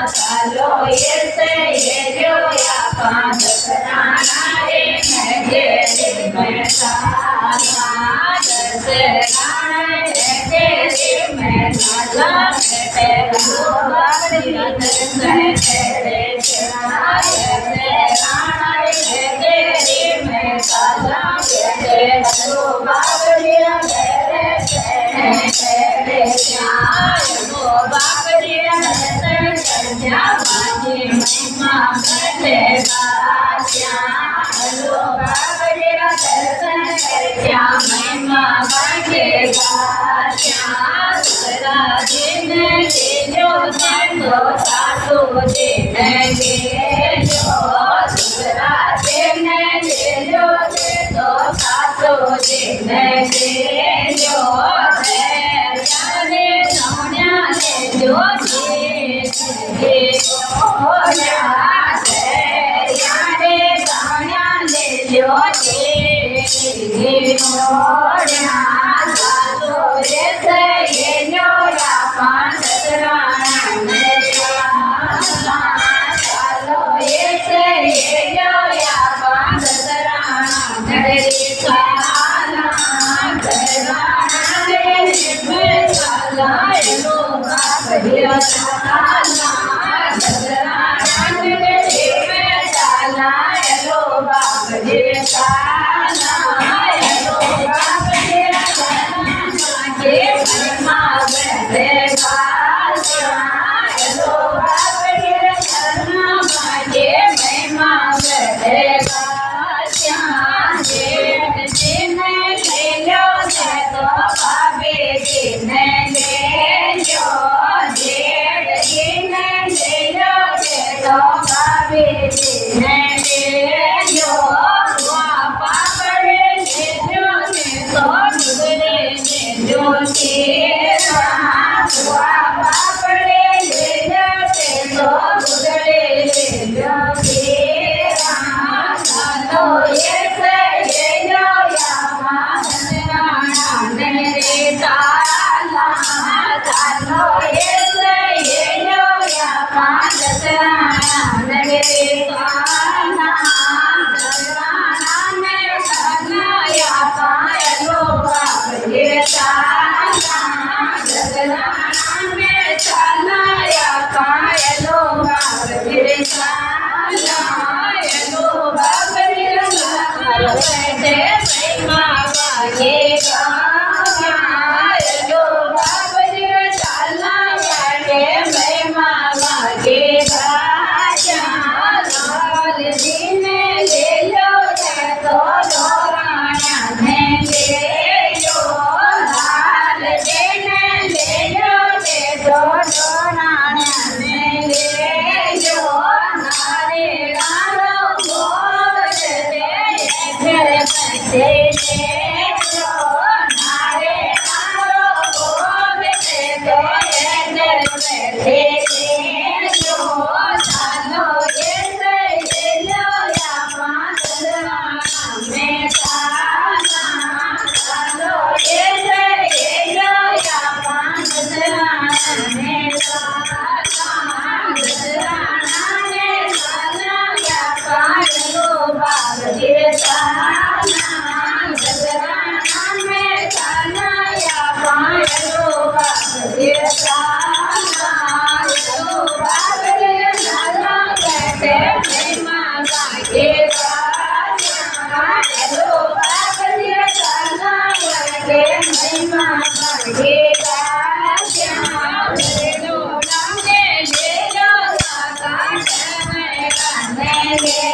चलो ये से ये जो या पांच राणा रे नगरी में साला दस राणा नगरी में साला तेरो बाबरी दर्शन तेरे राणा नगरी में साला तेरो बाबरी तेरे बाबरी माजी महिमा बटेगा चलो बाबरी दर्शन करके महिमा बटेगा दूसरा दिन जो तो सासू दिन जो दूसरा दिन जो तो सासू दिन जो जो Yeah.